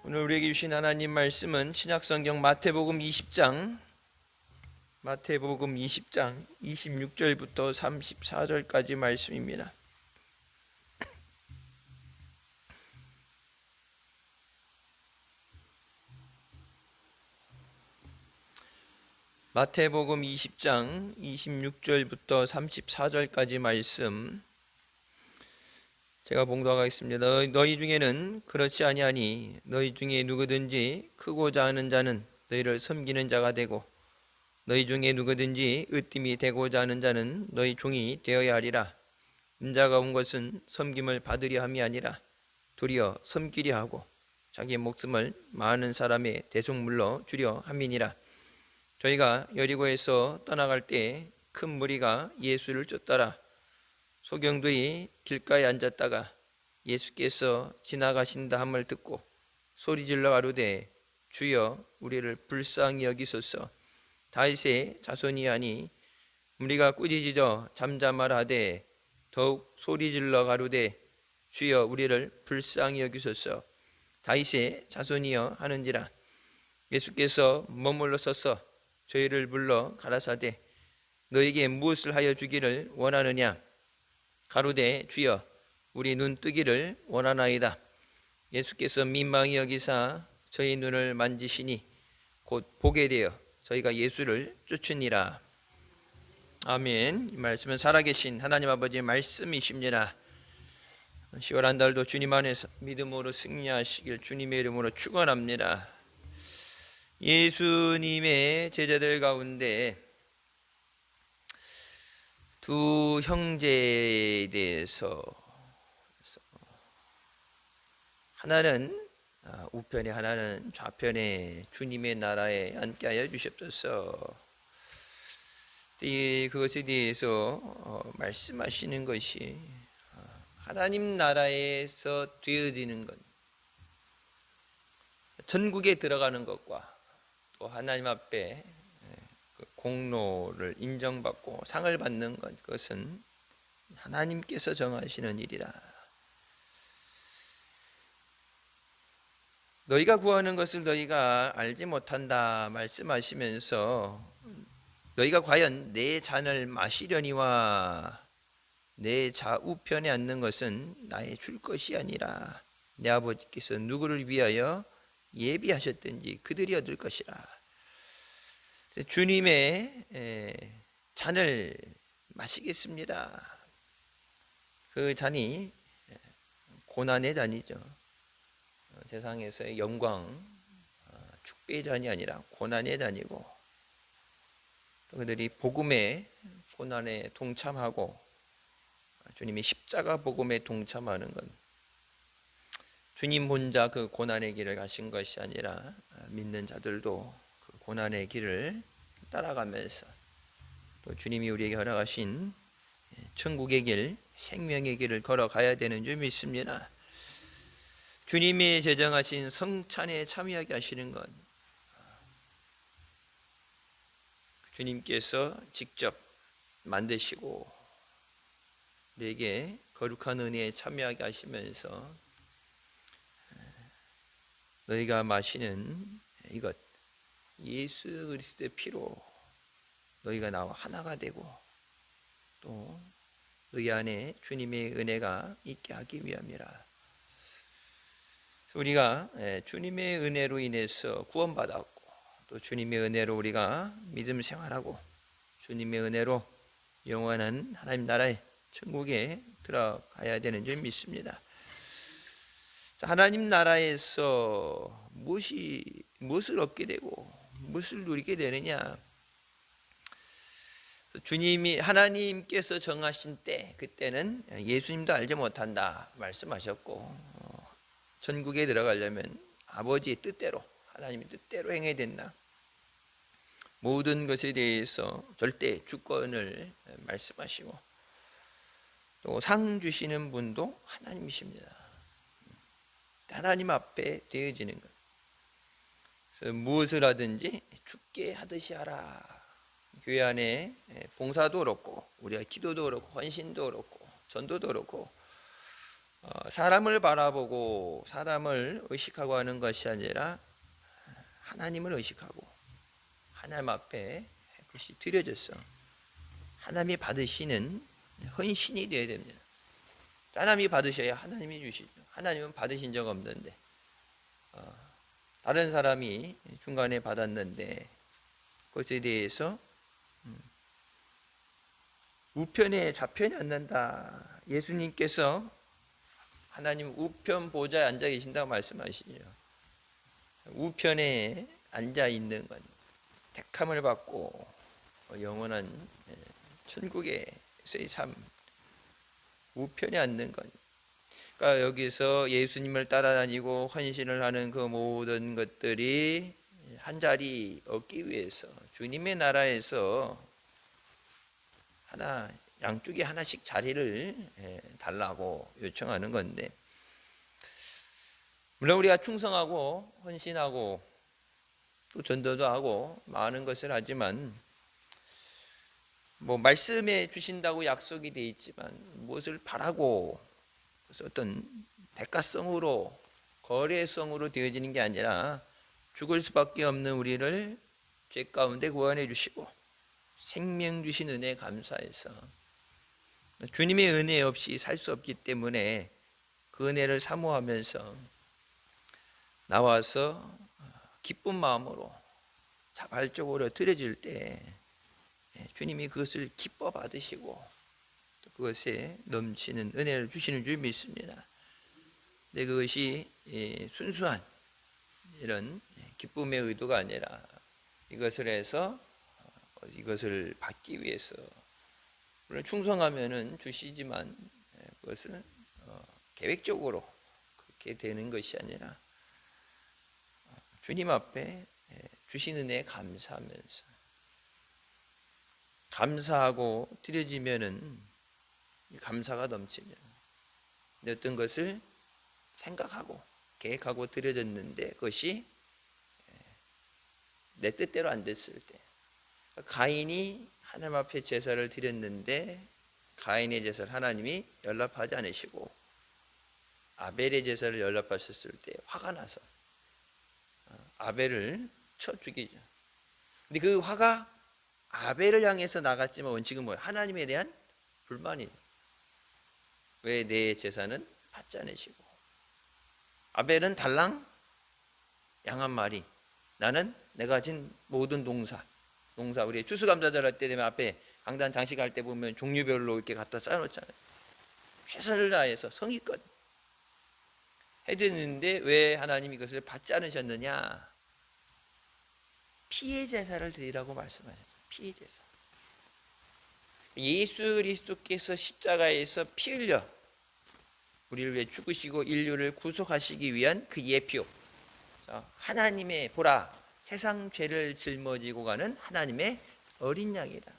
오늘 우리에게 주신 하나님 말씀은 신약성경 마태복음 20장 26절부터 34절까지 말씀입니다. 마태복음 20장 26절부터 34절까지 말씀 제가 봉독하겠습니다. 너희 중에는 그렇지 아니하니 너희 중에 누구든지 크고자 하는 자는 너희를 섬기는 자가 되고 너희 중에 누구든지 으뜸이 되고자 하는 자는 너희 종이 되어야 하리라. 인자가 온 것은 섬김을 받으려 함이 아니라 도리어 섬기려 하고 자기 목숨을 많은 사람의 대속물로 주려 함이니라. 저희가 여리고에서 떠나갈 때 큰 무리가 예수를 쫓더라. 소경들이 길가에 앉았다가 예수께서 지나가신다 함을 듣고 소리질러 가로되 주여 우리를 불쌍히 여기소서. 다윗의 자손이 아니 우리가 꾸짖어 잠잠하라 하되 더욱 소리질러 가로되 주여 우리를 불쌍히 여기소서. 다윗의 자손이여 하는지라. 예수께서 머물러 서서 저희를 불러 가라사대 너에게 무엇을 하여 주기를 원하느냐. 가로되 주여 우리 눈 뜨기를 원하나이다. 예수께서 민망히 여기사 저희 눈을 만지시니 곧 보게 되어 저희가 예수를 쫓으니라. 아멘. 이 말씀은 살아계신 하나님 아버지의 말씀이십니다. 10월 한 달도 주님 안에서 믿음으로 승리하시길 주님의 이름으로 축원합니다. 예수님의 제자들 가운데 두 형제에 대해서 하나는 우편에 하나는 좌편에 주님의 나라에 앉게 하여 주시옵소서. 그것에 대해서 말씀하시는 것이 하나님 나라에서 되어지는 것, 전국에 들어가는 것과 또 하나님 앞에 공로를 인정받고 상을 받는 것, 그것은 하나님께서 정하시는 일이라. 너희가 구하는 것을 너희가 알지 못한다 말씀하시면서 너희가 과연 내 잔을 마시려니와 내 좌우편에 앉는 것은 나의 줄 것이 아니라 내 아버지께서 누구를 위하여 예비하셨든지 그들이 얻을 것이라. 주님의 잔을 마시겠습니다. 그 잔이 고난의 잔이죠. 세상에서의 영광, 축배의 잔이 아니라 고난의 잔이고, 또 그들이 복음의 고난에 동참하고 주님이 십자가 복음에 동참하는 건 주님 혼자 그 고난의 길을 가신 것이 아니라 믿는 자들도 그 고난의 길을 따라가면서 또 주님이 우리에게 허락하신 천국의 길, 생명의 길을 걸어가야 되는 줄 믿습니다. 주님이 제정하신 성찬에 참여하게 하시는 것, 주님께서 직접 만드시고 우리에게 거룩한 은혜에 참여하게 하시면서 너희가 마시는 이것, 예수 그리스도의 피로 너희가 나와 하나가 되고 또 너희 안에 주님의 은혜가 있게 하기 위함이라. 우리가 주님의 은혜로 인해서 구원받았고 또 주님의 은혜로 우리가 믿음 생활하고 주님의 은혜로 영원한 하나님 나라의 천국에 들어가야 되는 줄 믿습니다. 하나님 나라에서 무엇을 얻게 되고 무엇을 누리게 되느냐? 주님이 하나님께서 정하신 때, 그때는 예수님도 알지 못한다 말씀하셨고, 전국에 들어가려면 아버지의 뜻대로, 하나님의 뜻대로 행해야 된다. 모든 것에 대해서 절대 주권을 말씀하시고 또 상 주시는 분도 하나님이십니다. 하나님 앞에 되어지는 것. 그래서 무엇을 하든지 주께 하듯이 하라. 교회 안에 봉사도 그렇고 우리가 기도도 그렇고 헌신도 그렇고 전도도 그렇고 사람을 바라보고 사람을 의식하고 하는 것이 아니라 하나님을 의식하고 하나님 앞에 그것이 드려졌어. 하나님이 받으시는 헌신이 되어야 됩니다. 사람이 받으셔야 하나님이 주시죠. 하나님은 받으신 적 없는데 다른 사람이 중간에 받았는데 그것에 대해서 우편에 좌편이 앉는다. 예수님께서 하나님 우편 보좌에 앉아 계신다고 말씀하시죠. 우편에 앉아 있는 건 택함을 받고 영원한 천국에서의 삶, 우편에 앉는 것. 그러니까 여기서 예수님을 따라다니고 헌신을 하는 그 모든 것들이 한 자리 얻기 위해서 주님의 나라에서 하나 양쪽에 하나씩 자리를 달라고 요청하는 건데, 물론 우리가 충성하고 헌신하고 또 전도도 하고 많은 것을 하지만 뭐 말씀해 주신다고 약속이 돼 있지만 무엇을 바라고 어떤 대가성으로 거래성으로 되어지는 게 아니라 죽을 수밖에 없는 우리를 죄 가운데 구원해 주시고 생명 주신 은혜에 감사해서 주님의 은혜 없이 살 수 없기 때문에 그 은혜를 사모하면서 나와서 기쁜 마음으로 자발적으로 드려질 때 주님이 그것을 기뻐 받으시고 또 그것에 넘치는 은혜를 주시는 줄 믿습니다. 근데 그것이 순수한 이런 기쁨의 의도가 아니라 이것을 해서 이것을 받기 위해서, 물론 충성하면은 주시지만 그것은 계획적으로 그렇게 되는 것이 아니라 주님 앞에 주신 은혜에 감사하면서 감사하고 드려지면은 감사가 넘치죠. 어떤 것을 생각하고 계획하고 드려졌는데 그것이 내 뜻대로 안 됐을 때, 가인이 하나님 앞에 제사를 드렸는데 가인의 제사를 하나님이 연락하지 않으시고 아벨의 제사를 연락하셨을 때 화가 나서 아벨을 쳐 죽이죠. 근데 그 화가 아벨을 향해서 나갔지만 원칙은 뭐예요? 하나님에 대한 불만이에요. 왜 내 제사는 받지 않으시고, 아벨은 달랑 양 한 마리, 나는 내가 가진 모든 농사 우리 추수감사절 할 때 되면 앞에 강단 장식할 때 보면 종류별로 이렇게 갖다 쌓아놓잖아요. 최선을 다해서 성의껏 해드렸는데 왜 하나님이 이것을 받지 않으셨느냐? 피의 제사를 드리라고 말씀하셨죠. 피의 제사. 예수 그리스도께서 십자가에서 피 흘려 우리를 위해 죽으시고 인류를 구속하시기 위한 그 예표, 하나님의 보라 세상 죄를 짊어지고 가는 하나님의 어린 양이다.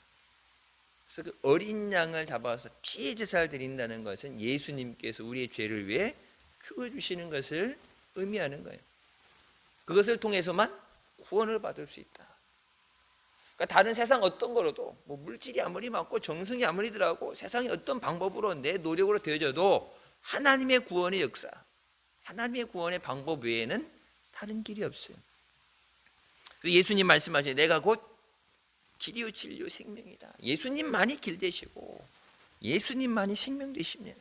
그래서 그 어린 양을 잡아서 피의 제사를 드린다는 것은 예수님께서 우리의 죄를 위해 죽어주시는 것을 의미하는 거예요. 그것을 통해서만 구원을 받을 수 있다. 그러니까 다른 세상 어떤 거로도 뭐 물질이 아무리 많고 정성이 아무리 들어가고 세상의 어떤 방법으로 내 노력으로 되어져도 하나님의 구원의 역사, 하나님의 구원의 방법 외에는 다른 길이 없어요. 그래서 예수님 말씀하시죠. 내가 곧 길이요 진리요 생명이다. 예수님만이 길 되시고 예수님만이 생명 되십니다.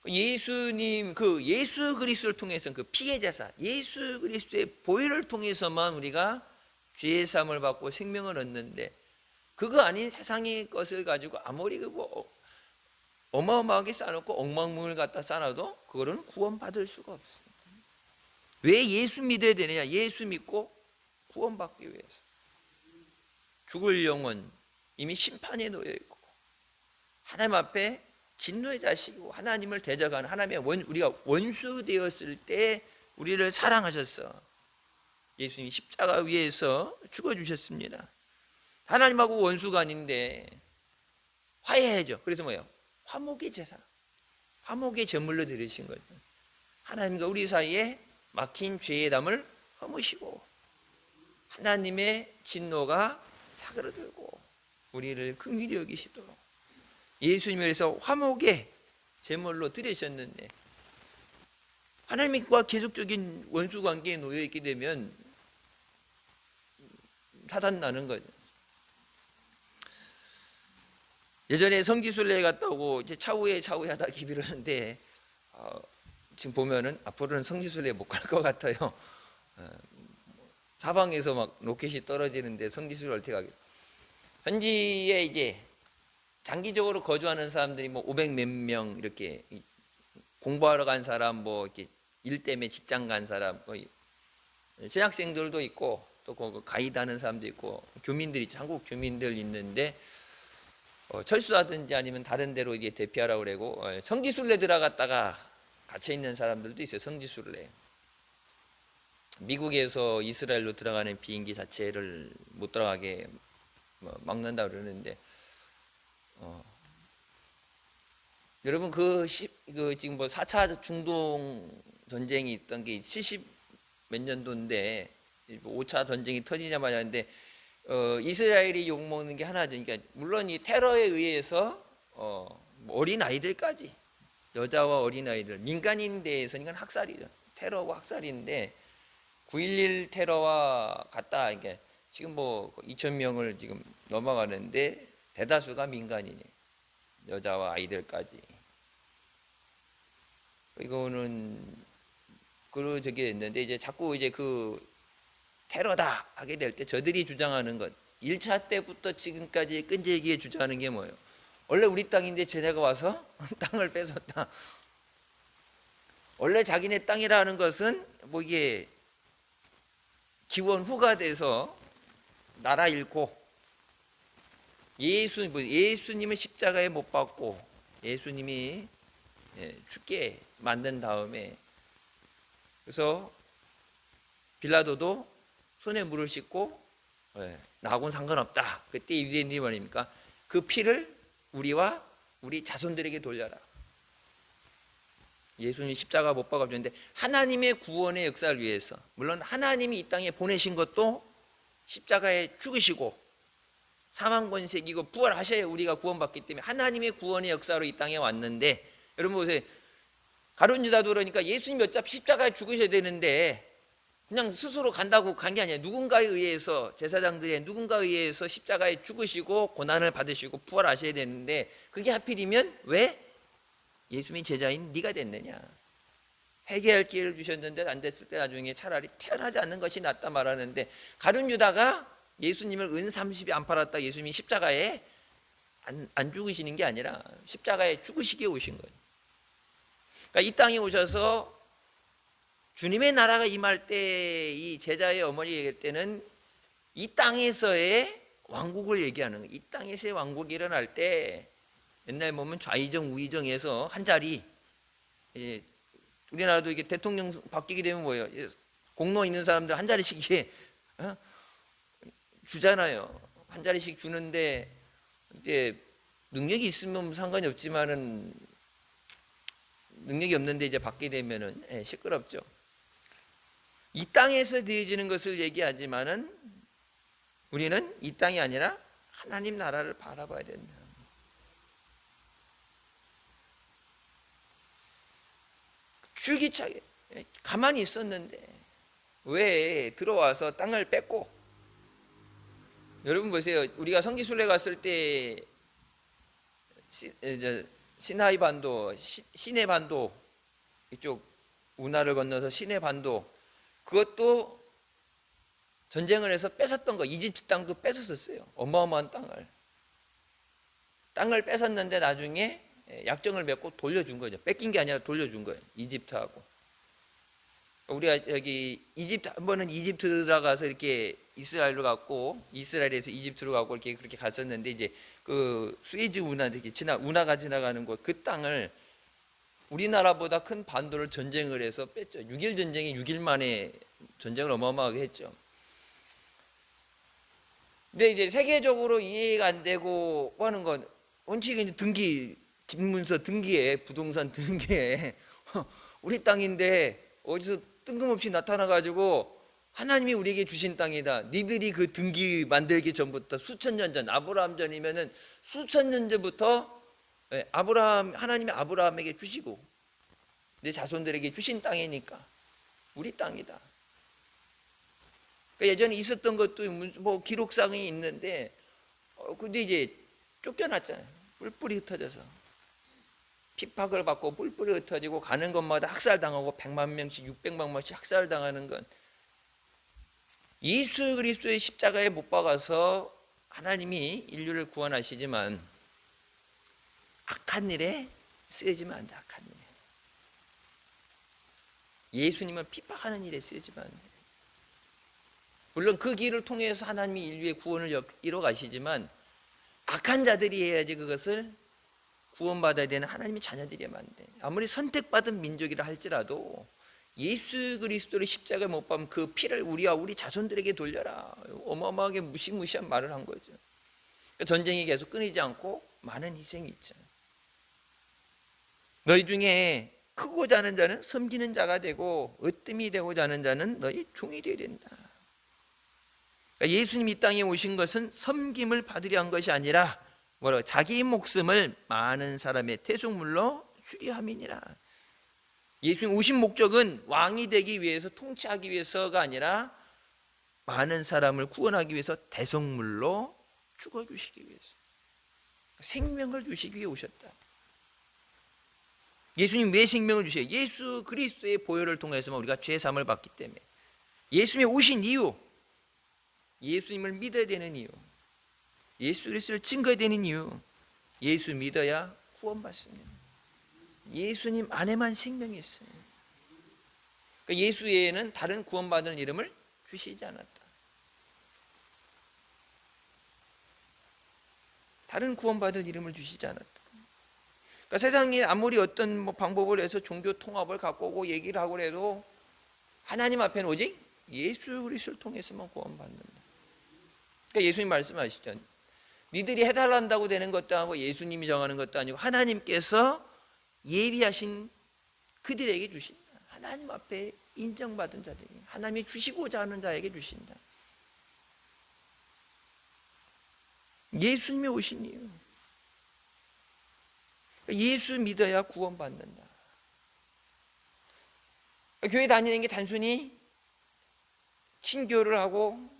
예수님 그 예수 그리스도를 통해서 그 피의 제사, 예수 그리스도의 보혈을 통해서만 우리가 죄의 사함을 받고 생명을 얻는데, 그거 아닌 세상의 것을 가지고 아무리 어마어마하게 쌓아놓고 억만문을 갖다 쌓아도 그거는 구원받을 수가 없습니다. 왜 예수 믿어야 되느냐? 예수 믿고 구원받기 위해서. 죽을 영혼 이미 심판에 놓여 있고 하나님 앞에 진노의 자식이고 하나님을 대적하는 하나님의 우리가 원수 되었을 때 우리를 사랑하셨어. 예수님이 십자가 위에서 죽어주셨습니다. 하나님하고 원수가 아닌데 화해해야죠. 그래서 뭐예요? 화목의 제사, 화목의 제물로 드리신 거죠. 하나님과 우리 사이에 막힌 죄의 담을 허무시고 하나님의 진노가 사그러들고 우리를 긍휼히 여기시도록 예수님을 위해서 화목의 제물로 드리셨는데 하나님과 계속적인 원수 관계에 놓여 있게 되면 사단 나는 거죠. 예전에 성지순례 갔다 오고 이제 차후에 하다 기비를 하는데 지금 보면은 앞으로는 성지순례 못 갈 것 같아요. 사방에서 막 로켓이 떨어지는데 성지순례 어떻게 가겠어요? 현지에 이제 장기적으로 거주하는 사람들이 뭐 500 몇 명 이렇게 공부하러 간 사람 뭐 이렇게 일 때문에 직장 간 사람 신학생들도 있고 또 그 가이드 하는 사람도 있고 교민들이 있죠. 한국 교민들 있는데 철수하든지 아니면 다른 데로 이제 대피하라고 그러고 성지순례 들어갔다가 갇혀 있는 사람들도 있어요. 성지순례. 미국에서 이스라엘로 들어가는 비행기 자체를 못 들어가게 막는다 그러는데 여러분 그 지금 뭐 4차 중동 전쟁이 있던 게 70 몇 년도인데 5차 전쟁이 터지자마자 근데 이스라엘이 욕먹는 게 하나죠. 그러니까 물론 이 테러에 의해서 어린 아이들까지 여자와 어린 아이들 민간인 대해서는 이건 학살이죠. 테러와 학살인데 9.11 테러와 같다. 그러니까 지금 뭐 2,000명을 지금 넘어가는데 대다수가 민간인이에요. 여자와 아이들까지. 이거는 그 저기 됐는데 이제 자꾸 이제 그 테러다 하게 될 때 저들이 주장하는 것 1차 때부터 지금까지 끈질기게 주장하는 게 뭐예요? 원래 우리 땅인데 쟤네가 와서 땅을 뺏었다. 원래 자기네 땅이라는 것은 뭐 이게 기원 후가 돼서 나라 잃고 예수님을 십자가에 못 박고 예수님이 죽게 만든 다음에 그래서 빌라도도 손에 물을 씻고 나하고는 상관없다. 그때 유대인들이 말입니까? 그 피를 우리와 우리 자손들에게 돌려라. 예수님이 십자가 못 박아주는데 하나님의 구원의 역사를 위해서 물론 하나님이 이 땅에 보내신 것도 십자가에 죽으시고 사망 권세 이기고 부활하셔야 우리가 구원받기 때문에 하나님의 구원의 역사로 이 땅에 왔는데 여러분 보세요. 가룟 유다도 그러니까 예수님이 어차피 십자가에 죽으셔야 되는데 그냥 스스로 간다고 간 게 아니에요. 누군가에 의해서 제사장들의 누군가에 의해서 십자가에 죽으시고 고난을 받으시고 부활하셔야 되는데 그게 하필이면 왜 예수님이 제자인 네가 됐느냐. 회개할 기회를 주셨는데 안 됐을 때 나중에 차라리 태어나지 않는 것이 낫다 말하는데 가룟 유다가 예수님을 은 30이 안 팔았다. 예수님이 십자가에 안 죽으시는 게 아니라 십자가에 죽으시게 오신 거예요. 그러니까 이 땅에 오셔서 주님의 나라가 임할 때 이 제자의 어머니 얘기할 때는 이 땅에서의 왕국을 얘기하는 거예요. 이 땅에서의 왕국이 일어날 때 옛날에 보면 좌의정 우의정에서 한 자리 우리나라도 이게 대통령 바뀌게 되면 뭐예요? 공로 있는 사람들 한 자리씩 이게 주잖아요. 한 자리씩 주는데 이제 능력이 있으면 상관이 없지만은 능력이 없는데 이제 받게 되면은 시끄럽죠. 이 땅에서 되어지는 것을 얘기하지만은 우리는 이 땅이 아니라 하나님 나라를 바라봐야 된다. 줄기차게 가만히 있었는데 왜 들어와서 땅을 뺏고 여러분 보세요. 우리가 성지순례 갔을 때 시나이 반도, 시내 반도 이쪽 운하를 건너서 시내 반도 그것도 전쟁을 해서 뺏었던 거. 이집트 땅도 뺏었었어요. 어마어마한 땅을 뺏었는데 나중에 약정을 맺고 돌려준 거죠. 뺏긴 게 아니라 돌려준 거예요. 이집트하고. 우리가 여기 이집트 한 번은 이집트 들어가서 이렇게 이스라엘로 갔고 이스라엘에서 이집트로 가고 이렇게 그렇게 갔었는데 이제 그 수에즈 운하 이렇게 운하가 지나가는 곳 그 땅을 우리나라보다 큰 반도를 전쟁을 해서 뺐죠. 6.1 전쟁이 6일 만에 전쟁을 어마어마하게 했죠. 근데 이제 세계적으로 이해가 안 되고 하는 건 원칙은 등기 집문서 등기에 부동산 등기에 우리 땅인데 어디서 뜬금없이 나타나가지고 하나님이 우리에게 주신 땅이다. 니들이 그 등기 만들기 전부터 수천 년 전 아브라함 전이면은 수천 년 전부터 하나님이 아브라함에게 주시고 내 자손들에게 주신 땅이니까 우리 땅이다. 그러니까 예전에 있었던 것도 뭐 기록상이 있는데 근데 이제 쫓겨났잖아요. 뿔뿔이 흩어져서 핍박을 받고 뿔뿔이 흩어지고 가는 곳마다 학살당하고 100만 명씩 600만 명씩 학살당하는 건 예수 그리스도의 십자가에 못 박아서 하나님이 인류를 구원하시지만 악한 일에 쓰여지면 안 돼. 악한 일에. 예수님은 핍박하는 일에 쓰여지면 안 돼. 물론 그 길을 통해서 하나님이 인류의 구원을 이뤄 가시지만 악한 자들이 해야지 그것을 구원받아야 되는 하나님의 자녀들이 하면 안 돼. 아무리 선택받은 민족이라 할지라도 예수 그리스도를 십자가에 못 박으면 그 피를 우리와 우리 자손들에게 돌려라. 어마어마하게 무시무시한 말을 한 거죠. 그러니까 전쟁이 계속 끊이지 않고 많은 희생이 있죠. 너희 중에 크고자 하는 자는 섬기는 자가 되고 으뜸이 되고자 하는 자는 너희 종이 되어야 된다. 그러니까 예수님이 이 땅에 오신 것은 섬김을 받으려 한 것이 아니라 뭐라고 자기 목숨을 많은 사람의 대속물로 수리함이니라. 예수님 오신 목적은 왕이 되기 위해서 통치하기 위해서가 아니라 많은 사람을 구원하기 위해서 대속물로 죽어주시기 위해서 생명을 주시기 위해 오셨다. 예수님 왜 생명을 주세요? 예수 그리스도의 보혈을 통해서만 우리가 죄사함을 받기 때문에 예수님이 오신 이유, 예수님을 믿어야 되는 이유, 예수 그리스도를 증거해야 되는 이유, 예수 믿어야 구원받습니다. 예수님 안에만 생명이 있어요. 그러니까 예수 외에는 다른 구원받는 이름을 주시지 않았다. 다른 구원받을 이름을 주시지 않았다. 그러니까 세상에 아무리 어떤 방법을 해서 종교 통합을 갖고 오고 얘기를 하고 해도 하나님 앞에는 오직 예수 그리스도를 통해서만 구원받는다. 그러니까 예수님 말씀하시죠. 니들이 해달란다고 되는 것도 아니고 예수님이 정하는 것도 아니고 하나님께서 예비하신 그들에게 주신다. 하나님 앞에 인정받은 자들에게, 하나님이 주시고자 하는 자에게 주신다. 예수님이 오신 이유, 예수 믿어야 구원받는다. 교회 다니는 게 단순히 친교를 하고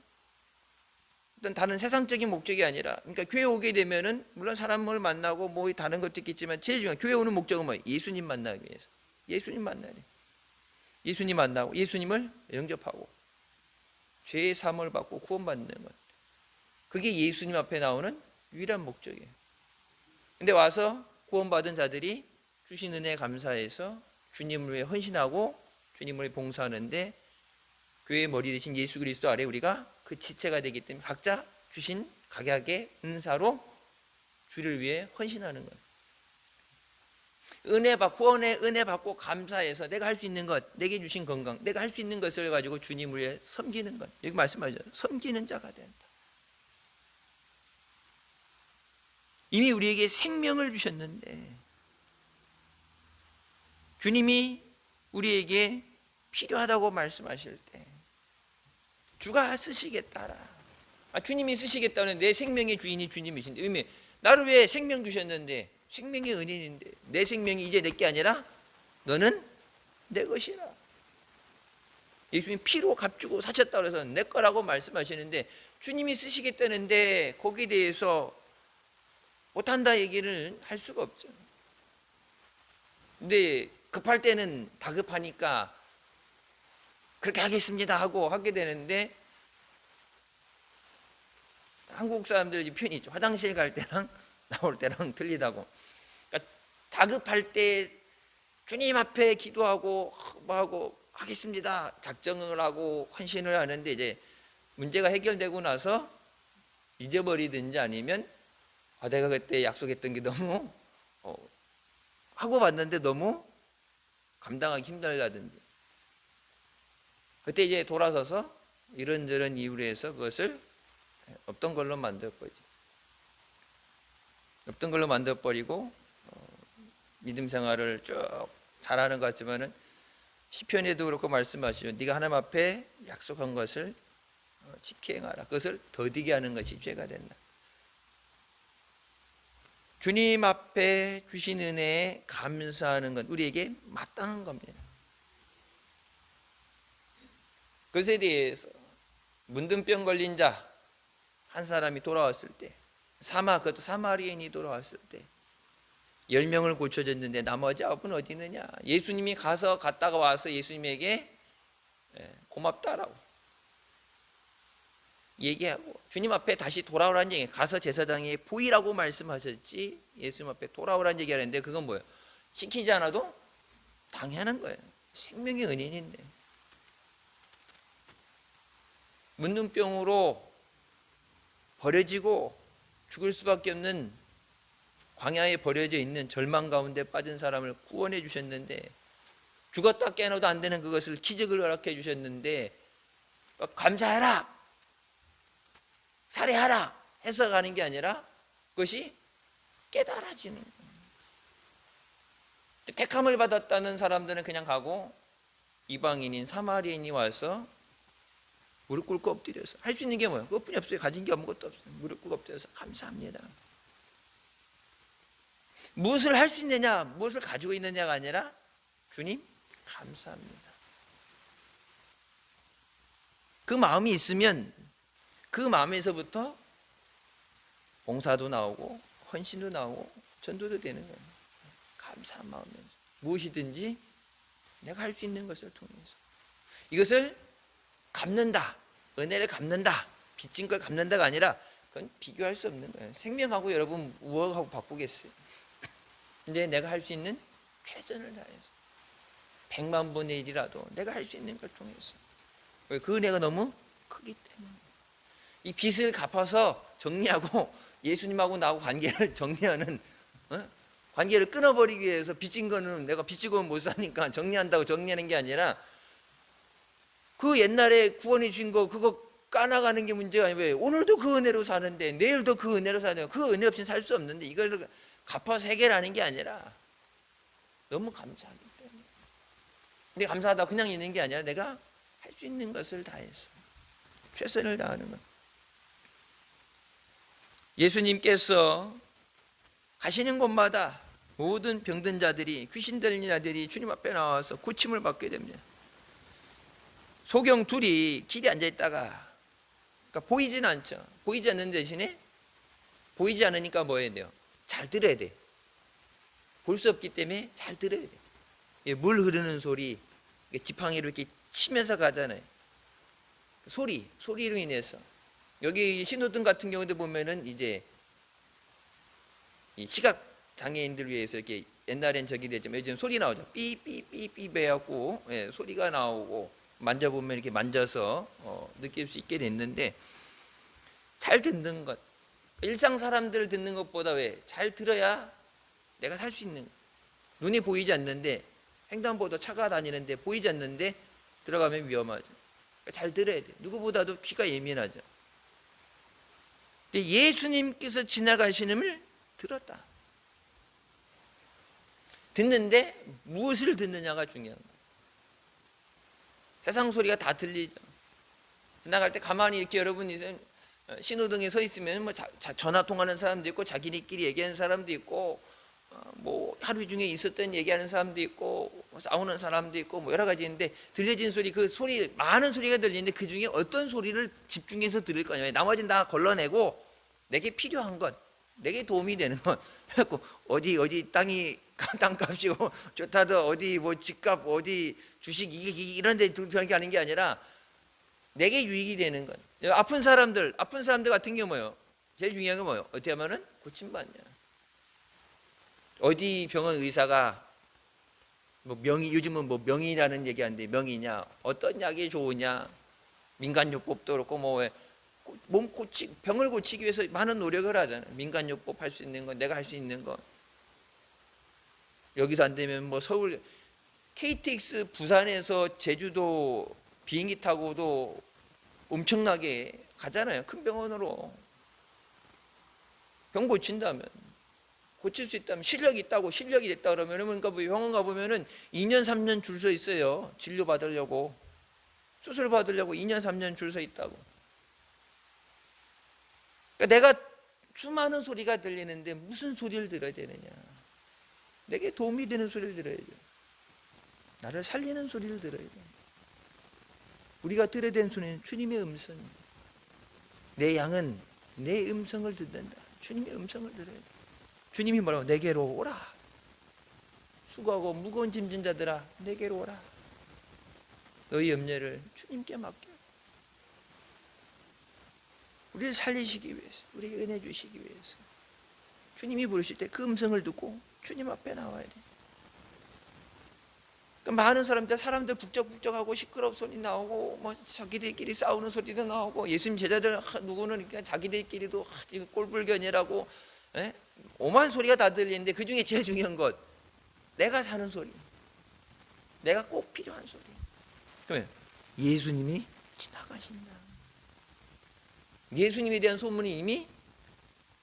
어떤 다른 세상적인 목적이 아니라, 그러니까 교회 오게 되면은 물론 사람을 만나고 뭐 다른 것도 있겠지만 제일 중요한 교회 오는 목적은 뭐예요? 예수님 만나기 위해서. 예수님 만나야 돼. 예수님 만나고 예수님을 영접하고 죄의 사함을 받고 구원받는 것. 그게 예수님 앞에 나오는 유일한 목적이에요. 근데 와서 구원받은 자들이 주신 은혜에 감사해서 주님을 위해 헌신하고 주님을 위해 봉사하는데 교회의 머리 대신 예수 그리스도 아래 우리가 그 지체가 되기 때문에 각자 주신 각약의 은사로 주를 위해 헌신하는 거예요. 구원의 은혜 받고 감사해서 내가 할 수 있는 것, 내게 주신 건강, 내가 할 수 있는 것을 가지고 주님을 위해 섬기는 것. 여기 말씀하죠. 섬기는 자가 된다. 이미 우리에게 생명을 주셨는데 주님이 우리에게 필요하다고 말씀하실 때 주가 쓰시겠다라. 주님이 쓰시겠다는 내 생명의 주인이 주님이신데 의미 나를 왜 생명 주셨는데 생명의 은인인데 내 생명이 이제 내 게 아니라 너는 내 것이라. 예수님 피로 값주고 사셨다고 해서 내 거라고 말씀하시는데 주님이 쓰시겠다는데 거기에 대해서 못한다 얘기를 할 수가 없죠. 근데 급할 때는 다급하니까 그렇게 하겠습니다 하고 하게 되는데 한국 사람들 표현이 있죠. 화장실 갈 때랑 나올 때랑 틀리다고. 그러니까 다급할 때 주님 앞에 기도하고 뭐하고 하겠습니다 작정을 하고 헌신을 하는데 이제 문제가 해결되고 나서 잊어버리든지 아니면 내가 그때 약속했던 게 너무 하고 봤는데 너무 감당하기 힘들다든지 그때 이제 돌아서서 이런저런 이유로 해서 그것을 없던 걸로 만들어버리죠. 없던 걸로 만들어버리고 믿음 생활을 쭉 잘하는 것 같지만은 시편에도 그렇고 말씀하시죠. 네가 하나님 앞에 약속한 것을 지켜 행하라. 그것을 더디게 하는 것이 죄가 된다. 주님 앞에 주신 은혜에 감사하는 건 우리에게 마땅한 겁니다. 그것에 대해서 문둥병 걸린 자 한 사람이 돌아왔을 때, 그것도 사마리아인이 돌아왔을 때 10명을 고쳐줬는데 나머지 9은 어디 있느냐? 예수님이 갔다가 와서 예수님에게 고맙다라고 얘기하고 주님 앞에 다시 돌아오라는 얘기, 가서 제사장에 보이라고 말씀하셨지 예수님 앞에 돌아오라는 얘기 하는데 그건 뭐예요? 시키지 않아도 당연한 거예요. 생명의 은인인데. 문둥병으로 버려지고 죽을 수밖에 없는 광야에 버려져 있는 절망 가운데 빠진 사람을 구원해 주셨는데, 죽었다 깨어나도 안 되는 그것을 기적을 허락해 주셨는데 감사해라, 살해하라 해서 가는 게 아니라 그것이 깨달아지는 거예요. 택함을 받았다는 사람들은 그냥 가고, 이방인인 사마리아인이 와서 무릎 꿇고 엎드려서 할 수 있는 게 뭐예요? 그것뿐이 없어요. 가진 게 아무것도 없어요. 무릎 꿇고 엎드려서 감사합니다. 무엇을 할 수 있느냐, 무엇을 가지고 있느냐가 아니라 주님 감사합니다. 그 마음이 있으면 그 마음에서부터 봉사도 나오고 헌신도 나오고 전도도 되는 거예요. 감사한 마음에서 무엇이든지 내가 할 수 있는 것을 통해서 이것을 갚는다, 은혜를 갚는다, 빚진 걸 갚는다가 아니라 그건 비교할 수 없는 거예요. 생명하고 여러분 무엇하고 바꾸겠어요? 근데 내가 할 수 있는 최선을 다해서 100만 분의 1이라도 내가 할 수 있는 걸 통해서, 그 은혜가 너무 크기 때문에 이 빚을 갚아서 정리하고 예수님하고 나하고 관계를 정리하는, 관계를 끊어버리기 위해서 빚진 거는 내가 빚지고 못 사니까 정리한다고 정리하는 게 아니라 그 옛날에 구원해 주신 거 그거 까나가는 게 문제가 아니에요. 왜? 오늘도 그 은혜로 사는데 내일도 그 은혜로 사야 돼요. 그 은혜 없이는 살 수 없는데 이걸 갚아서 해결하는 게 아니라 너무 감사하기 때문에. 근데 감사하다고 그냥 있는 게 아니라 내가 할 수 있는 것을 다해서 최선을 다하는 것. 예수님께서 가시는 곳마다 모든 병든 자들이, 귀신 들린 자들이 주님 앞에 나와서 고침을 받게 됩니다. 소경 둘이 길에 앉아있다가, 그러니까 보이진 않죠. 보이지 않는 대신에, 보이지 않으니까 뭐 해야 돼요? 잘 들어야 돼. 볼 수 없기 때문에 잘 들어야 돼. 물 흐르는 소리, 지팡이로 이렇게 치면서 가잖아요. 소리로 인해서. 여기 신호등 같은 경우도 보면은 이제 이 시각 장애인들 위해서 이렇게, 옛날엔 저기 되지만 요즘 소리 나오죠. 삐삐삐삐 해갖고 소리가 나오고, 만져보면 이렇게 만져서 느낄 수 있게 됐는데, 잘 듣는 것, 일상 사람들 듣는 것보다 왜 잘 들어야 내가 살 수 있는 것. 눈이 보이지 않는데, 횡단보도 차가 다니는데 보이지 않는데 들어가면 위험하죠. 그러니까 잘 들어야 돼. 누구보다도 귀가 예민하죠. 근데 예수님께서 지나가시는을 들었다. 듣는데 무엇을 듣느냐가 중요한 거예요. 세상 소리가 다 들리죠. 지나갈 때 가만히 이렇게 여러분이 신호등에 서 있으면 뭐 전화 통하는 사람도 있고, 자기네끼리 얘기하는 사람도 있고, 뭐 하루 중에 있었던 얘기하는 사람도 있고, 싸우는 사람도 있고, 뭐 여러 가지 있는데, 들려진 소리, 그 소리, 많은 소리가 들리는데 그 중에 어떤 소리를 집중해서 들을 거냐. 나머지는 다 걸러내고 내게 필요한 것, 내게 도움이 되는 것. 그래갖고 어디 땅값이고 좋다도 어디 뭐 집값, 어디 주식 이런 데 들어가는 게 아닌 게 아니라 내게 유익이 되는 것. 아픈 사람들 같은 경우 뭐예요? 제일 중요한 건 뭐예요? 어떻게 하면은 고침받냐. 어디 병원 의사가 뭐 요즘은 뭐 명의라는 얘기하는데, 명의냐, 어떤 약이 좋으냐, 민간요법도 그렇고, 뭐 병을 고치기 위해서 많은 노력을 하잖아요. 민간요법 할 수 있는 거, 내가 할 수 있는 거. 여기서 안 되면 뭐 서울 KTX 부산에서 제주도 비행기 타고도 엄청나게 가잖아요. 큰 병원으로. 병 고친다면, 고칠 수 있다면, 실력이 있다고, 실력이 됐다 그러면, 그러니까 병원 가보면은 2년 3년 줄 서 있어요. 진료 받으려고, 수술 받으려고 2년 3년 줄 서 있다고. 그러니까 내가 수많은 소리가 들리는데 무슨 소리를 들어야 되느냐? 내게 도움이 되는 소리를 들어야죠. 나를 살리는 소리를 들어야 돼. 우리가 들어야 되는 소리는 주님의 음성입니다. 내 양은 내 음성을 듣는다. 주님의 음성을 들어야 돼. 주님이 뭐라고? 내게로 오라. 수고하고 무거운 짐진 자들아, 내게로 오라. 너희 염려를 주님께 맡겨. 우리를 살리시기 위해서, 우리에게 은혜 주시기 위해서 주님이 부르실 때 그 음성을 듣고 주님 앞에 나와야 돼. 많은 사람들 북적북적하고 시끄러운 소리 나오고 뭐 자기들끼리 싸우는 소리도 나오고, 예수님 제자들 누구는 그러니까 자기들끼리도 꼴불견이라고 오만 소리가 다 들리는데 그 중에 제일 중요한 것, 내가 사는 소리, 내가 꼭 필요한 소리. 그러면 예수님이 지나가신다. 예수님에 대한 소문이 이미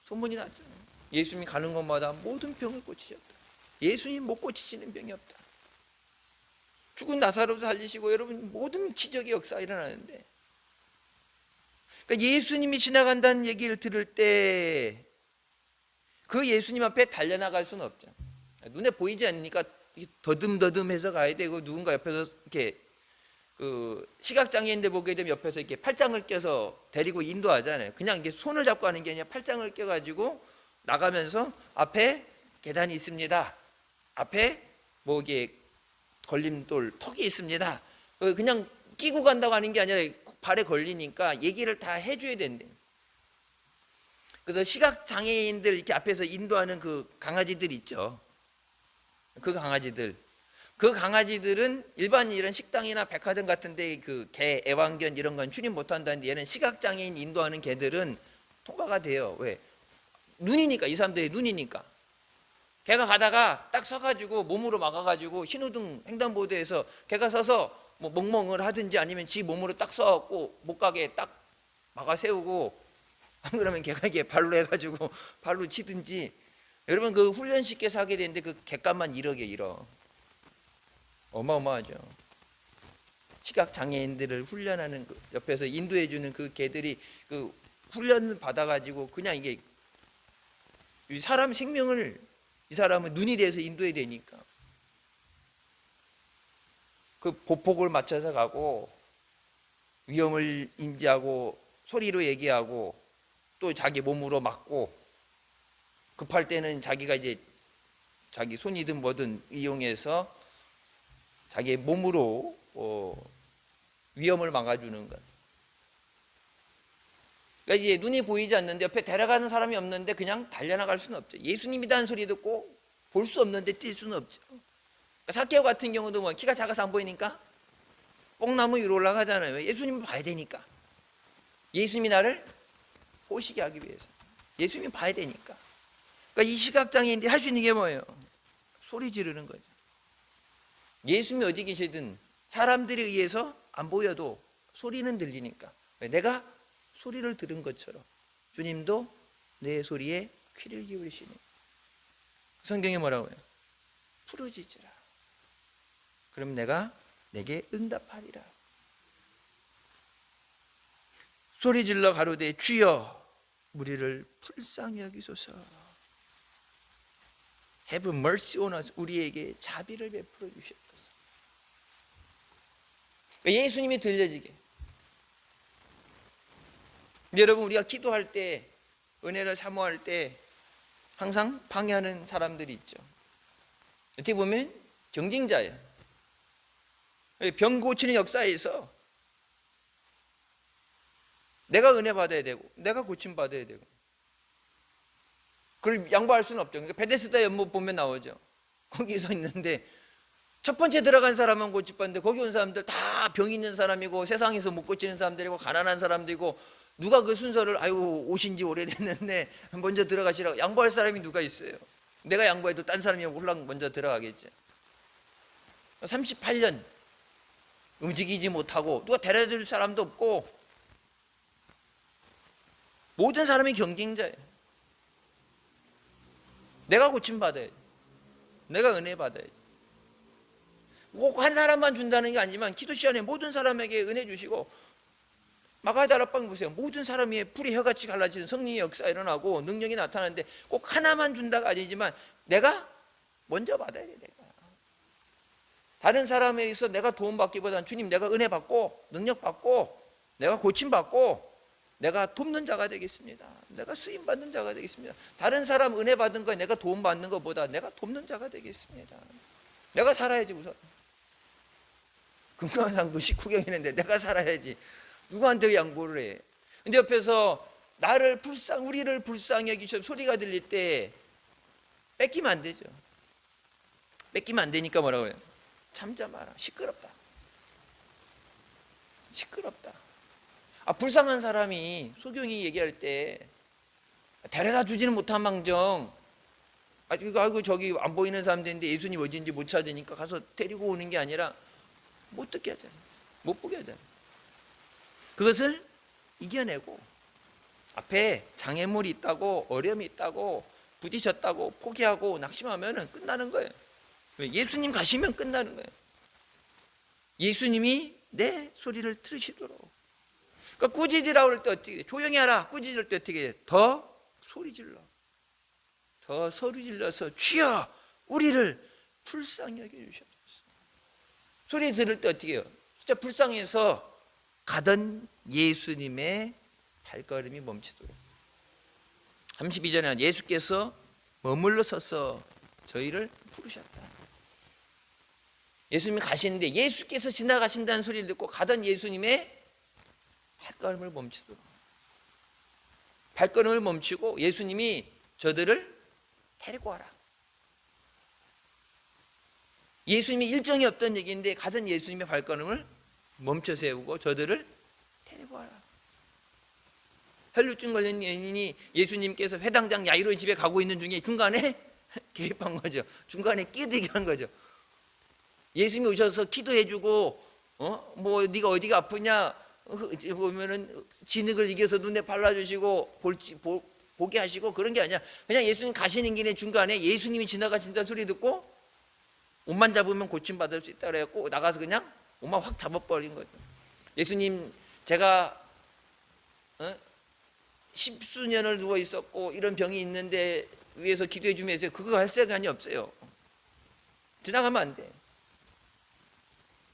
소문이 났잖아요. 예수님이 가는 곳마다 모든 병을 고치셨다. 예수님 못 고치시는 병이 없다. 죽은 나사로도 살리시고, 여러분 모든 기적의 역사 일어나는데, 그러니까 예수님이 지나간다는 얘기를 들을 때 그 예수님 앞에 달려나갈 수는 없죠. 눈에 보이지 않으니까 더듬더듬해서 가야 되고, 누군가 옆에서 이렇게 그 시각장애인들 보게 되면 옆에서 이렇게 팔짱을 껴서 데리고 인도하잖아요. 그냥 이게 손을 잡고 하는 게 아니라 팔짱을 껴가지고 나가면서 앞에 계단이 있습니다. 앞에 뭐 이게 걸림돌 턱이 있습니다. 그냥 끼고 간다고 하는 게 아니라 발에 걸리니까 얘기를 다 해줘야 된대. 그래서 시각장애인들 이렇게 앞에서 인도하는 그 강아지들 있죠. 그 강아지들은 일반 이런 식당이나 백화점 같은데 그 개, 애완견 이런 건 출입 못한다는데, 얘는 시각장애인 인도하는 개들은 통과가 돼요. 왜? 눈이니까, 이 사람들의 눈이니까. 걔가 가다가 딱 서가지고 몸으로 막아가지고 신호등 횡단보도에서 걔가 서서 뭐 멍멍을 하든지 아니면 지 몸으로 딱 서갖고 못 가게 딱 막아 세우고, 안 그러면 걔가 이게 발로 해가지고 발로 치든지. 여러분 그 훈련 시켜서 하게 되는데 그 객값만 1억에 어마어마하죠. 시각장애인들을 훈련하는 그 옆에서 인도해주는 그 개들이 그 훈련 받아가지고 그냥 이게 사람 생명을, 이 사람은 눈이 돼서 인도해야 되니까 그 보폭을 맞춰서 가고, 위험을 인지하고 소리로 얘기하고, 또 자기 몸으로 막고, 급할 때는 자기가 이제 자기 손이든 뭐든 이용해서 자기의 몸으로 위험을 막아주는 것. 그러니까 이제 눈이 보이지 않는데 옆에 데려가는 사람이 없는데 그냥 달려나갈 수는 없죠. 예수님이라는 소리 듣고 볼 수 없는데 뛸 수는 없죠. 그러니까 사케오 같은 경우도 뭐 키가 작아서 안 보이니까 뽕나무 위로 올라가잖아요. 예수님을 봐야 되니까. 예수님이 나를 보시게 하기 위해서. 예수님이 봐야 되니까. 그러니까 이 시각장애인들이 할 수 있는 게 뭐예요? 소리 지르는 거죠. 예수님이 어디 계시든 사람들에 의해서 안 보여도 소리는 들리니까. 내가 소리를 들은 것처럼 주님도 내 소리에 귀를 기울이시네. 성경에 뭐라고 해요? 부르짖으라. 그럼 내가 내게 응답하리라. 소리질러 가로되 주여 우리를 불쌍히 여기소서. Have mercy on us. 우리에게 자비를 베풀어 주시옵소서. 예수님이 들려지게. 여러분 우리가 기도할 때, 은혜를 사모할 때 항상 방해하는 사람들이 있죠. 어떻게 보면 경쟁자예요. 병 고치는 역사에서 내가 은혜 받아야 되고 내가 고침 받아야 되고 그걸 양보할 수는 없죠. 그러니까 베데스다 연못 보면 나오죠. 거기서 있는데 첫 번째 들어간 사람은 고침받는데 거기 온 사람들 다 병 있는 사람이고 세상에서 못 고치는 사람들이고 가난한 사람들이고, 누가 그 순서를 아이고 오신 지 오래됐는데 먼저 들어가시라고 양보할 사람이 누가 있어요? 내가 양보해도 딴 사람이 홀랑 먼저 들어가겠죠. 38년 움직이지 못하고 누가 데려줄 사람도 없고 모든 사람이 경쟁자예요. 내가 고침받아야지. 내가 은혜 받아야지. 꼭 한 사람만 준다는 게 아니지만 기도 시간에 모든 사람에게 은혜 주시고 마가다락방 보세요. 모든 사람이 불이 혀같이 갈라지는 성령의 역사 일어나고 능력이 나타나는데 꼭 하나만 준다가 아니지만 내가 먼저 받아야 돼. 내가 다른 사람에 의해서 내가 도움받기보다는 주님 내가 은혜 받고 능력 받고 내가 고침 받고 내가 돕는 자가 되겠습니다. 내가 쓰임 받는 자가 되겠습니다. 다른 사람 은혜 받은 거 내가 도움 받는 것보다 내가 돕는 자가 되겠습니다. 내가 살아야지. 우선 금강산 그 식후경이는데 내가 살아야지. 누구한테 양보를 해? 근데 옆에서 우리를 불쌍히 여기셔 소리가 들릴 때 뺏기면 안 되죠. 뺏기면 안 되니까 뭐라고 해요? 참자 마라. 시끄럽다. 시끄럽다. 불쌍한 사람이 소경이 얘기할 때 데려다 주지는 못한 망정 아이고 저기 안 보이는 사람들인데 예수님 어딘지 못 찾으니까 가서 데리고 오는 게 아니라 못 듣게 하잖아요. 못 보게 하잖아요. 그것을 이겨내고 앞에 장애물이 있다고 어려움이 있다고 부딪혔다고 포기하고 낙심하면 끝나는 거예요. 예수님 가시면 끝나는 거예요. 예수님이 내 소리를 들으시도록. 그러니까 꾸짖으라고 할 때 어떻게 해? 조용히 하라. 꾸짖을 때 어떻게 해? 더 소리 질러. 더 소리 질러서 주여 우리를 불쌍히 여겨주셔서. 소리 들을 때 어떻게 해요? 진짜 불쌍해서 가던 예수님의 발걸음이 멈추도록. 32절에 예수께서 머물러 서서 저희를 부르셨다. 예수님이 가시는데 예수께서 지나가신다는 소리를 듣고 가던 예수님의 발걸음을 멈추도록. 발걸음을 멈추고 예수님이 저들을 데리고 와라. 예수님이 일정이 없던 얘기인데 가던 예수님의 발걸음을 멈춰 세우고 저들을 데리고 와라. 혈루증 걸린 여인이 예수님께서 회당장 야이로의 집에 가고 있는 중에 중간에 개입한 거죠. 중간에 끼어들게 한 거죠. 예수님이 오셔서 기도해주고 뭐 네가 어디가 아프냐 보면은 진흙을 이겨서 눈에 발라주시고 보게 하시고 그런 게 아니라 그냥 예수님 가시는 길에 중간에 예수님이 지나가신다는 소리 듣고 옷만 잡으면 고침 받을 수 있다 그래갖고 나가서 그냥 옷만 확 잡아버린 거죠. 예수님 제가 10수년을 누워 있었고 이런 병이 있는데 위에서 기도해 주면서 그거 할 시간이 없어요. 지나가면 안 돼.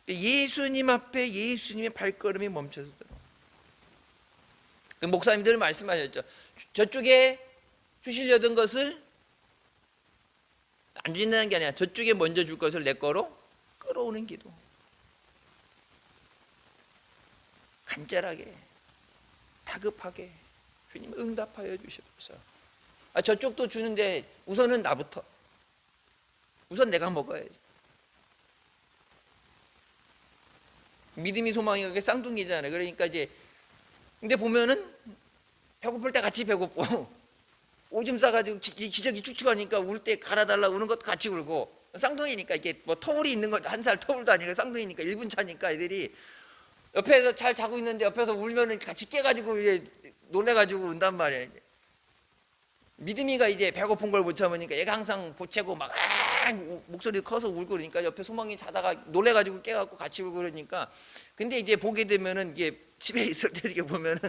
예수님 앞에 예수님의 발걸음이 멈춰서도록. 목사님들은 말씀하셨죠. 저쪽에 주시려던 것을 안 주신다는 게 아니라 저쪽에 먼저 줄 것을 내 거로 끌어오는 기도. 간절하게 다급하게 주님 응답하여 주시옵소서. 저쪽도 주는데 우선은 나부터. 우선 내가 먹어야지. 믿음이 소망이 그게 쌍둥이잖아요. 그러니까 이제 근데 보면은 배고플 때 같이 배고프고 오줌 싸가지고 기저귀 축축하니까 울 때 갈아달라 우는 것도 같이 울고 쌍둥이니까 이게 뭐 터울이 있는 것 한 살 터울도 아니고 쌍둥이니까 1분 차니까 애들이 옆에서 잘 자고 있는데 옆에서 울면은 같이 깨가지고 이제 놀래가지고 운단 말이에요. 믿음이가 이제 배고픈 걸 못 참으니까 얘가 항상 보채고 막 목소리 커서 울고 그러니까 옆에 소망이 자다가 놀래가지고 깨갖고 같이 울고 그러니까 근데 이제 보게 되면은 이게 집에 있을 때 이렇게 보면은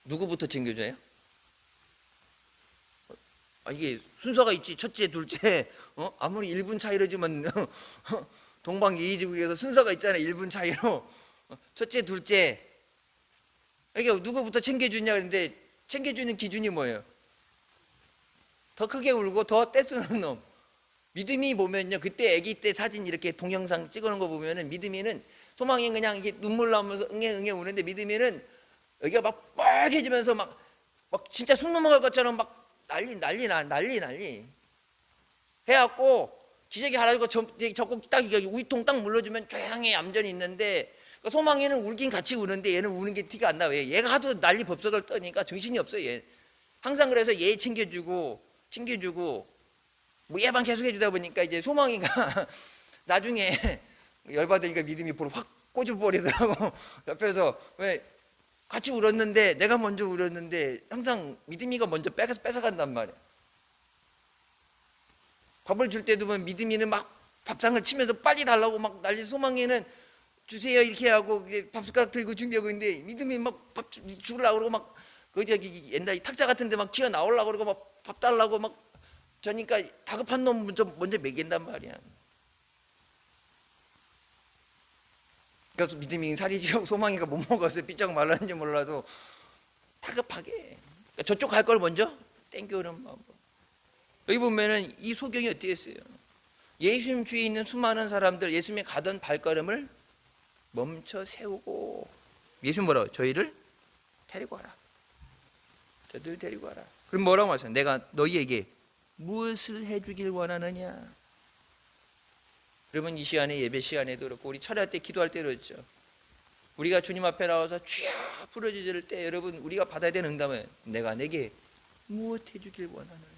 누구부터 챙겨줘요? 이게 순서가 있지. 첫째, 둘째 아무리 1분 차이로지만 동방예의지국에서 순서가 있잖아요. 1분 차이로 첫째, 둘째 이게 누구부터 챙겨주냐 근데 챙겨주는 기준이 뭐예요? 더 크게 울고 더 떼쓰는 놈. 믿음이 보면요 그때 아기 때 사진 이렇게 동영상 찍어놓은 거 보면은 믿음이는 소망이 그냥 이렇게 눈물 나오면서 응애 우는데 믿음이는 여기가 막 빨개지면서 막 진짜 숨 넘어갈 것처럼 막 난리 해갖고 기저귀 갈아주고 젖꼭 딱 우유통 딱 물러주면 조용히 얌전히 있는데 그러니까 소망이는 울긴 같이 우는데 얘는 우는 게 티가 안 나. 왜? 얘가 하도 난리 법석을 떠니까 정신이 없어요. 얘 항상 그래서 얘 챙겨주고 뭐 얘만 계속 해주다 보니까 이제 소망이가 나중에 열받으니까 믿음이 볼을 확 꽂아버리더라고. 옆에서 왜 같이 울었는데 내가 먼저 울었는데 항상 믿음이가 먼저 뺏어간단 말이야. 밥을 줄 때도 보면 믿음이는 막 밥상을 치면서 빨리 달라고 막 난리. 소망이는 주세요 이렇게 하고 밥 숟가락 들고 준비하고 있는데 믿음이 막 밥 주려고 그러고 막 그 저기 옛날 탁자 같은데 막 튀어 나오려고 그러고 막 밥 달라고 막 저니까 다급한 놈 먼저 먹인단 말이야. 그래서 믿음이 살이 찌고 소망이가 못 먹어서 삐쩍 말랐는지 몰라도 다급하게 그러니까 저쪽 갈 걸 먼저 땡겨오는 마음. 여기 보면은 이 소경이 어떻게 했어요? 예수님 주위에 있는 수많은 사람들 예수님이 가던 발걸음을 멈춰 세우고 예수님 뭐라고? 저희를 데리고 와라. 저희를 데리고 와라. 그럼 뭐라고 하세요? 내가 너희에게 무엇을 해주길 원하느냐? 여러분 이 시간에 예배 시간에도 그렇고 우리 철야 때 기도할 때도 그렇죠. 우리가 주님 앞에 나와서 주여 부르짖을 때 여러분 우리가 받아야 되는 응답은 내가 내게 무엇 해주길 원하느냐?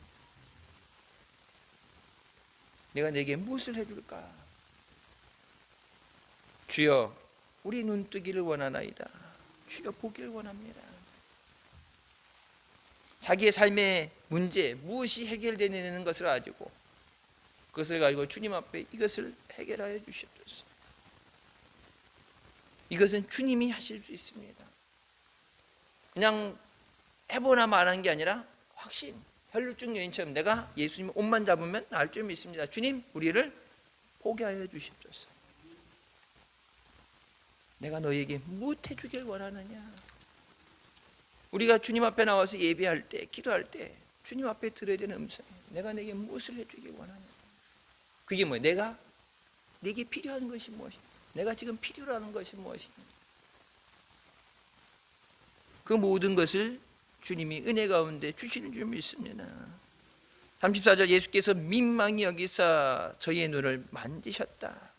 내가 내게 무엇을 해줄까? 주여 우리 눈뜨기를 원하나이다. 주여 보기를 원합니다. 자기의 삶의 문제 무엇이 해결되는 것을 가지고 그것을 가지고 주님 앞에 이것을 해결하여 주시옵소서. 이것은 주님이 하실 수 있습니다. 그냥 해보나 말하는 게 아니라 확신. 혈루증 여인처럼 내가 예수님 옷만 잡으면 나을 줄 믿습니다. 주님 우리를 보게 하여 주시옵소서. 내가 너희에게 무엇 해주길 원하느냐? 우리가 주님 앞에 나와서 예배할 때 기도할 때 주님 앞에 들어야 되는 음성 내가 내게 무엇을 해주길 원하냐? 그게 뭐예요? 내게 필요한 것이 무엇이냐? 내가 지금 필요로 하는 것이 무엇이냐? 그 모든 것을 주님이 은혜 가운데 주시는 줄 믿습니다. 34절 예수께서 민망히 여기사 저희의 눈을 만지셨다.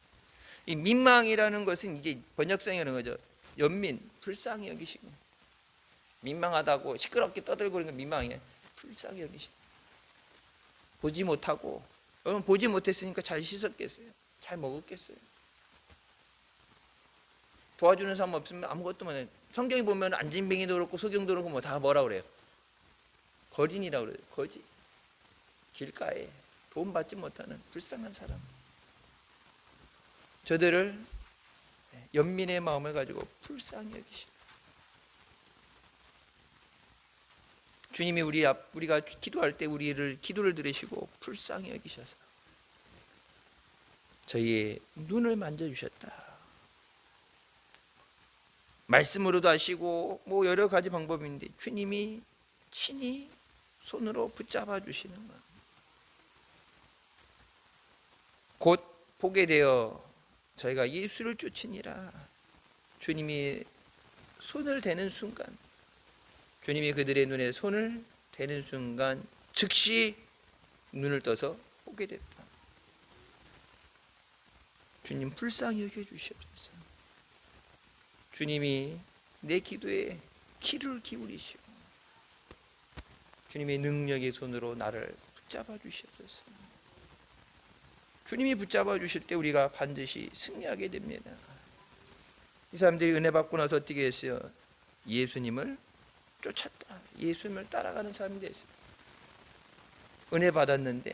이 민망이라는 것은 이제 번역성이 그런 거죠. 연민, 불쌍히 여기시고 민망하다고 시끄럽게 떠들고는 민망해. 불쌍히 여기시고 보지 못하고 여러분 보지 못했으니까 잘 씻었겠어요? 잘 먹었겠어요? 도와주는 사람 없으면 아무것도 못해. 성경에 보면 안진뱅이도 그렇고 소경도 그렇고 뭐 다 뭐라 그래요? 거린이라고 그래요. 거지. 길가에 돈 받지 못하는 불쌍한 사람. 저들을 연민의 마음을 가지고 불쌍히 여기시고 주님이 우리가 기도할 때 우리를 기도를 들으시고 불쌍히 여기셔서 저희의 눈을 만져주셨다. 말씀으로도 하시고 뭐 여러 가지 방법인데 주님이 친히 손으로 붙잡아 주시는 것. 곧 보게 되어 저희가 예수를 쫓으니라. 주님이 손을 대는 순간 주님이 그들의 눈에 손을 대는 순간 즉시 눈을 떠서 보게 됐다. 주님 불쌍히 여겨주시옵소서. 주님이 내 기도에 귀를 기울이시고 주님의 능력의 손으로 나를 붙잡아 주시옵소서. 주님이 붙잡아 주실 때 우리가 반드시 승리하게 됩니다. 이 사람들이 은혜 받고 나서 어떻게 했어요? 예수님을 쫓았다. 예수님을 따라가는 사람이 됐어요. 은혜 받았는데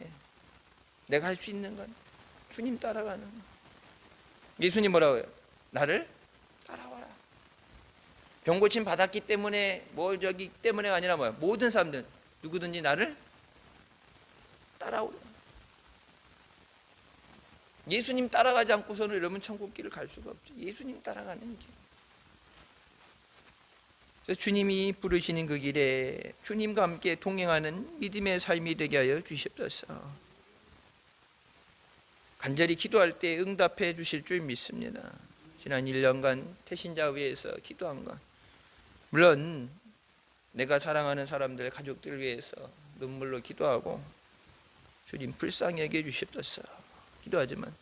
내가 할 수 있는 건 주님 따라가는 거. 예수님 뭐라고 해요? 나를 따라와라. 병 고침 받았기 때문에 뭐 저기 때문에 아니라 뭐야? 모든 사람들 누구든지 나를 따라오라. 예수님 따라가지 않고서는 여러분 천국 길을 갈 수가 없죠. 예수님 따라가는 길. 그래서 주님이 부르시는 그 길에 주님과 함께 동행하는 믿음의 삶이 되게 하여 주시옵소서. 간절히 기도할 때 응답해 주실 줄 믿습니다. 지난 1년간 태신자 위해서 기도한 것, 물론 내가 사랑하는 사람들, 가족들을 위해서 눈물로 기도하고 주님 불쌍히 여겨 주시옵소서 기도하지만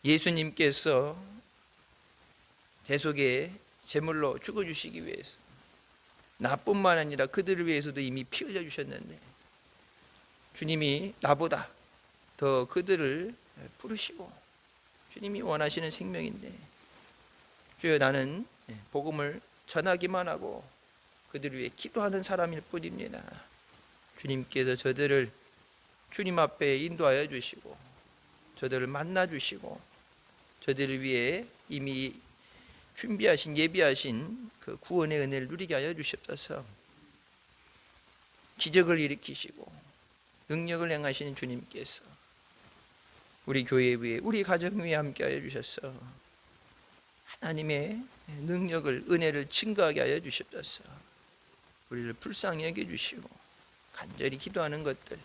예수님께서 대속의 제물로 죽어주시기 위해서 나뿐만 아니라 그들을 위해서도 이미 피 흘려주셨는데 주님이 나보다 더 그들을 부르시고 주님이 원하시는 생명인데 주여 나는 복음을 전하기만 하고 그들을 위해 기도하는 사람일 뿐입니다. 주님께서 저들을 주님 앞에 인도하여 주시고 저들을 만나 주시고 저들을 위해 이미 준비하신 예비하신 그 구원의 은혜를 누리게 하여 주시옵소서. 기적을 일으키시고 능력을 행하시는 주님께서 우리 교회 위에 우리 가정 위에 함께 하여 주셔서 하나님의 능력을 은혜를 증거하게 하여 주시옵소서. 우리를 불쌍히 여겨 주시고 간절히 기도하는 것들,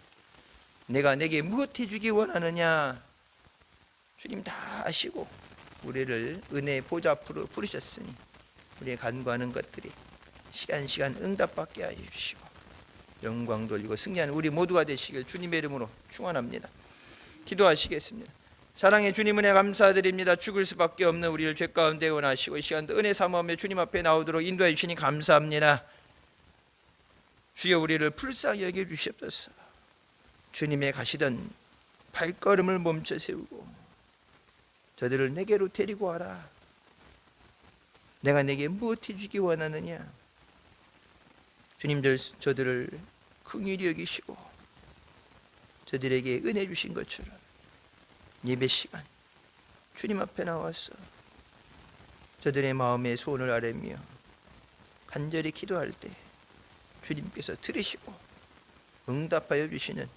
내가 내게 무엇 해주기 원하느냐 주님 다 아시고 우리를 은혜의 보좌 앞으로 부르셨으니 우리의 간구하는 것들이 시간 응답받게 하여 주시고 영광 돌리고 승리하는 우리 모두가 되시길 주님의 이름으로 축원합니다. 기도하시겠습니다. 사랑의 주님 은혜 감사드립니다. 죽을 수밖에 없는 우리를 죄 가운데 원하시고 이 시간도 은혜 삼으며 주님 앞에 나오도록 인도해 주시니 감사합니다. 주여 우리를 불쌍히 여겨 주시옵소서. 주님의 가시던 발걸음을 멈춰 세우고 저들을 내게로 데리고 와라. 내가 내게 무엇 해주기 원하느냐. 주님 저들을 긍휼히 여기시고 저들에게 은혜 주신 것처럼 예배 시간 주님 앞에 나와서 저들의 마음의 소원을 아뢰며 간절히 기도할 때 주님께서 들으시고 응답하여 주시는,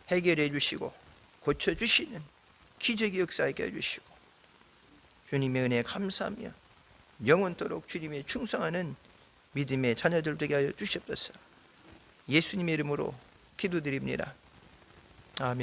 해결해 주시고 고쳐주시는 기적의 역사하게 해주시고 주님의 은혜에 감사하며 영원토록 주님의 충성하는 믿음의 자녀들 되게 하여 주시옵소서. 예수님의 이름으로 기도드립니다.